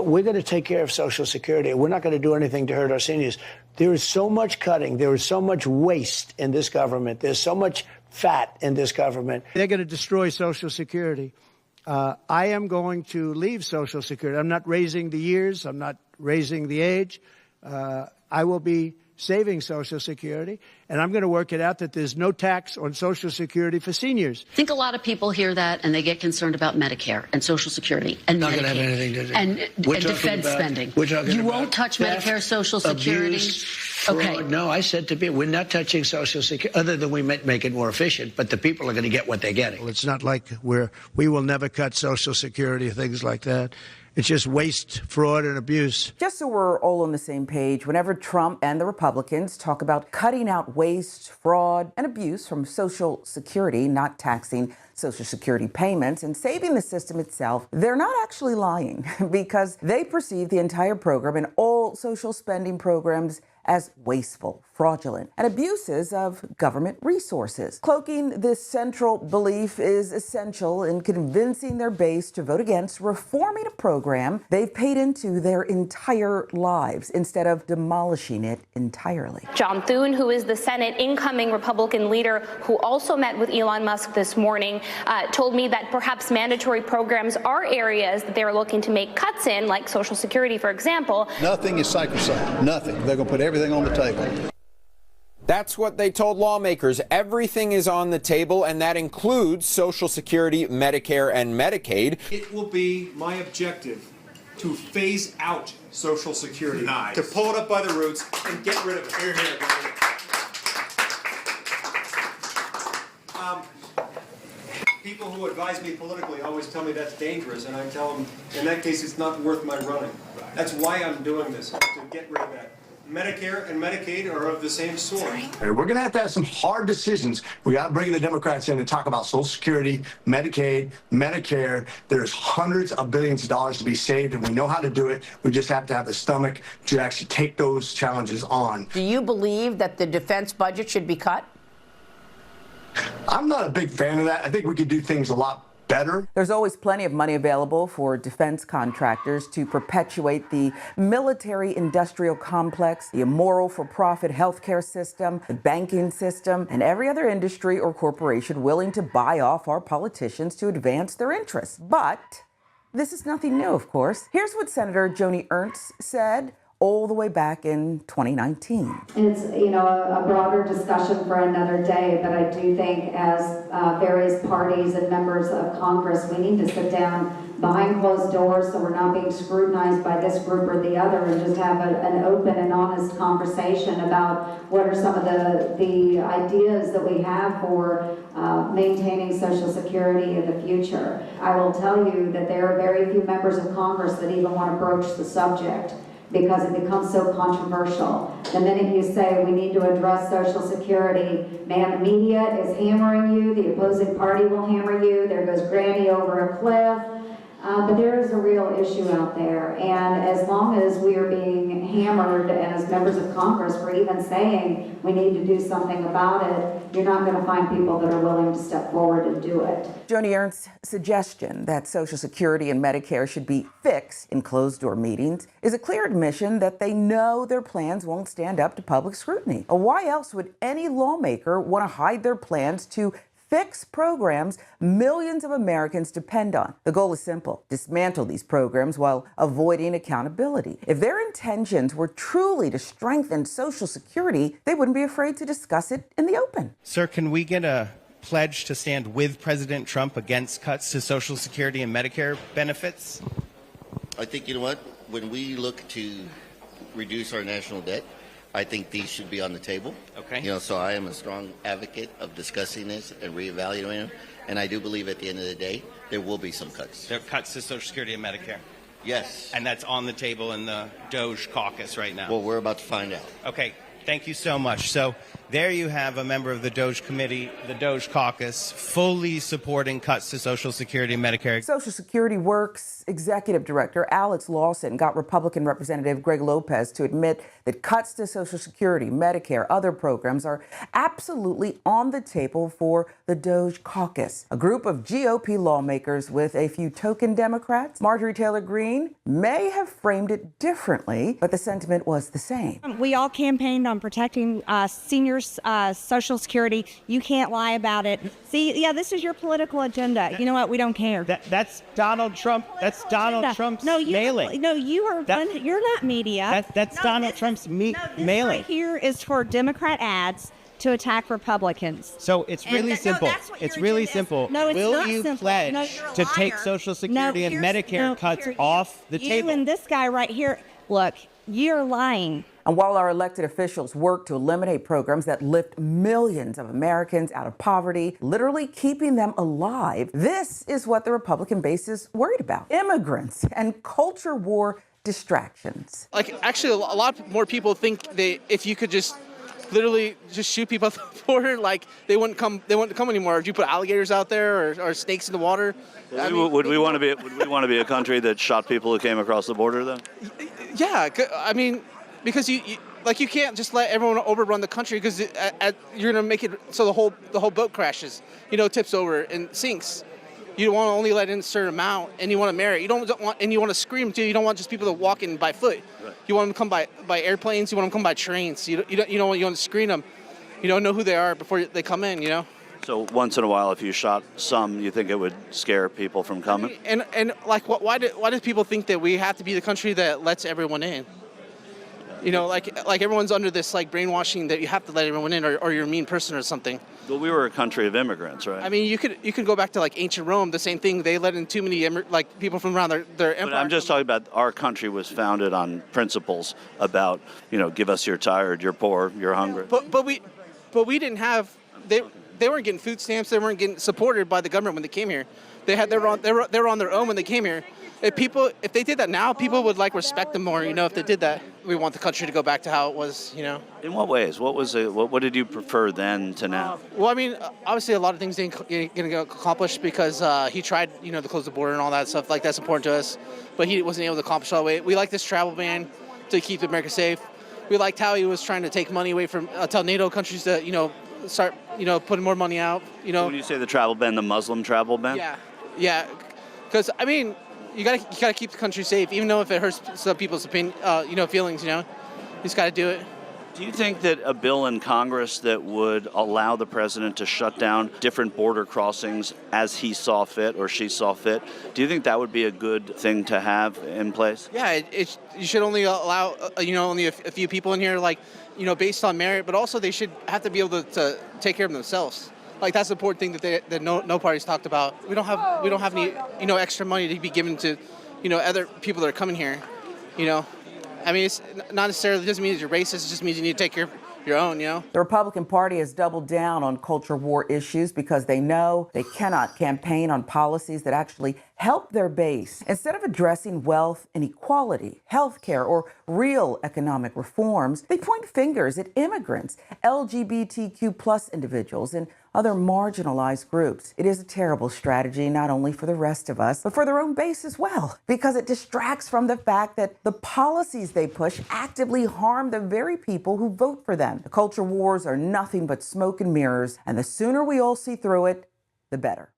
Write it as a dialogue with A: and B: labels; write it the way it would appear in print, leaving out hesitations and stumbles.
A: but we're going to take care of Social Security. We're not going to do anything to hurt our seniors. There is so much cutting. There is so much waste in this government. There's so much fat in this government. They're going to destroy Social Security. I am going to leave Social Security. I'm not raising the years. I'm not raising the age. I will be saving Social Security, and I'm going to work it out that there's no tax on Social Security for seniors.
B: I think a lot of people hear that and they get concerned about Medicare and Social Security and
A: not
B: Medicaid
A: going to have anything to do.
B: And defense spending.
A: You
B: won't touch Medicare, Social Security.
A: Abuse, fraud. No, I said to people, we're not touching Social Security, other than we might make it more efficient, but the people are going to get what they're getting. Well, it's not like we will never cut Social Security, things like that. It's just waste, fraud, and abuse.
C: Just so we're all on the same page, whenever Trump and the Republicans talk about cutting out waste, fraud, and abuse from Social Security, not taxing Social Security payments, and saving the system itself, they're not actually lying because they perceive the entire program and all social spending programs as wasteful, fraudulent, and abuses of government resources. Cloaking this central belief is essential in convincing their base to vote against reforming a program they've paid into their entire lives instead of demolishing it entirely.
D: John Thune, who is the Senate incoming Republican leader who also met with Elon Musk this morning, told me that perhaps mandatory programs are areas that they're looking to make cuts in, like Social Security, for example.
E: Nothing is sacrosanct. Nothing. They're going to put everything on the table.
F: That's what they told lawmakers. Everything is on the table, and that includes Social Security, Medicare, and Medicaid.
G: It will be my objective to phase out Social Security, to pull it up by the roots and get rid of it. Here, here, people who advise me politically always tell me that's dangerous, and I tell them, in that case, it's not worth my running. That's why I'm doing this, to get rid of that. Medicare and Medicaid are of the same sort.
H: We're going to have some hard decisions. We got to bring the Democrats in and talk about Social Security, Medicaid, Medicare. There's hundreds of billions of dollars to be saved, and we know how to do it. We just have to have the stomach to actually take those challenges on.
I: Do you believe that the defense budget should be cut?
H: I'm not a big fan of that. I think we could do things a lot better.
C: There's always plenty of money available for defense contractors to perpetuate the military-industrial complex, the immoral for-profit healthcare system, the banking system, and every other industry or corporation willing to buy off our politicians to advance their interests. But this is nothing new, of course. Here's what Senator Joni Ernst said all the way back in 2019.
J: It's, a broader discussion for another day, but I do think as various parties and members of Congress, we need to sit down behind closed doors so we're not being scrutinized by this group or the other, and just have an open and honest conversation about what are some of the ideas that we have for maintaining Social Security in the future. I will tell you that there are very few members of Congress that even want to broach the subject, because it becomes so controversial. The minute you say we need to address Social Security, man, the media is hammering you, the opposing party will hammer you, there goes Granny over a cliff. But there is a real issue out there, and as long as we are being hammered as members of Congress for even saying we need to do something about it, you're not going to find people that are willing to step forward and do it.
C: Joni Ernst's suggestion that Social Security and Medicare should be fixed in closed-door meetings is a clear admission that they know their plans won't stand up to public scrutiny. Why else would any lawmaker want to hide their plans to fix programs millions of Americans depend on? The goal is simple: dismantle these programs while avoiding accountability. If their intentions were truly to strengthen Social Security, they wouldn't be afraid to discuss it in the open.
K: Sir, can we get a pledge to stand with President Trump against cuts to Social Security and Medicare benefits?
L: I think, you know what, when we look to reduce our national debt, I think these should be on the table.
K: Okay.
L: So I am a strong advocate of discussing this and reevaluating them. And I do believe at the end of the day, there will be some cuts.
K: There are cuts to Social Security and Medicare?
L: Yes.
K: And that's on the table in the DOGE caucus right now?
L: Well, we're about to find out.
K: Okay. Thank you so much. So There you have a member of the DOGE committee, the DOGE caucus, fully supporting cuts to Social Security and Medicare.
C: Social Security Works Executive Director Alex Lawson got Republican Representative Greg Lopez to admit that cuts to Social Security, Medicare, other programs are absolutely on the table for the DOGE caucus, a group of GOP lawmakers with a few token Democrats. Marjorie Taylor Greene may have framed it differently, but the sentiment was the same.
M: We all campaigned on protecting seniors' Social Security. You can't lie about it. See, yeah, this is your political agenda. You know what? We don't care.
K: That's Donald Trump. That's Donald Trump's mailing.
M: No, you are. You're not media.
K: That's Donald Trump's mailing.
M: Right here is for Democrat ads to attack Republicans.
K: So it's really simple. It's really simple.
M: No, it's
K: Will
M: not
K: you
M: simple.
K: pledge
M: No, you're a
K: to
M: liar.
K: take Social Security and Medicare cuts off the table?
M: You and this guy right here, look, you're lying.
C: And while our elected officials work to eliminate programs that lift millions of Americans out of poverty, literally keeping them alive, this is what the Republican base is worried about: immigrants and culture war distractions.
N: Like, actually, a lot more people think that if you could just literally just shoot people at the border, like they wouldn't come anymore. If you put alligators out there or snakes in the water.
O: Would we want to be a country that shot people who came across the border then?
N: Yeah, I mean, because you can't just let everyone overrun the country, because you're gonna make it so the whole boat crashes, tips over and sinks. You want to only let in a certain amount, and you want to merit. You don't want, and you want to scream too. You don't want just people to walk in by foot. Right. You want them to come by airplanes. You want them to come by trains. You want to screen them. You don't know who they are before they come in.
O: So once in a while, if you shot some, you think it would scare people from coming?
N: And like, why do people think that we have to be the country that lets everyone in? Like everyone's under this like brainwashing that you have to let everyone in, or you're a mean person or something.
O: Well, we were a country of immigrants, right?
N: I mean, you could go back to like ancient Rome. The same thing. They let in too many people from around their empire.
O: But I'm just talking about our country was founded on principles about give us your tired, you're poor, you're hungry.
N: But we didn't have they weren't getting food stamps. They weren't getting supported by the government when they came here. They were on their own when they came here. If they did that now, people would respect them more. If they did that, we want the country to go back to how it was.
O: In what ways? What did you prefer then to now?
N: Well, I mean, obviously a lot of things didn't get accomplished because he tried, to close the border and all that stuff. Like, that's important to us, but he wasn't able to accomplish all the way. We like this travel ban to keep America safe. We liked how he was trying to take money away from tell NATO countries to start putting more money out.
O: When you say the travel ban, the Muslim travel ban?
N: Yeah, because I mean, you gotta keep the country safe, even though if it hurts some people's opinion, feelings. You just gotta do it.
O: Do you think that a bill in Congress that would allow the president to shut down different border crossings as he saw fit or she saw fit, do you think that would be a good thing to have in place?
N: Yeah, you should only allow only a few people in here, based on merit, but also they should have to be able to take care of themselves. Like, that's the important thing that no party's talked about. We don't have any extra money to be given to other people that are coming here. I mean, it's not necessarily, it doesn't mean you're racist. It just means you need to take care of your own. The
C: Republican Party has doubled down on culture war issues because they know they cannot campaign on policies that actually help their base. Instead of addressing wealth inequality, health care, or real economic reforms, they point fingers at immigrants, LGBTQ plus individuals, and other marginalized groups. It is a terrible strategy, not only for the rest of us, but for their own base as well, because it distracts from the fact that the policies they push actively harm the very people who vote for them. The culture wars are nothing but smoke and mirrors, and the sooner we all see through it, the better.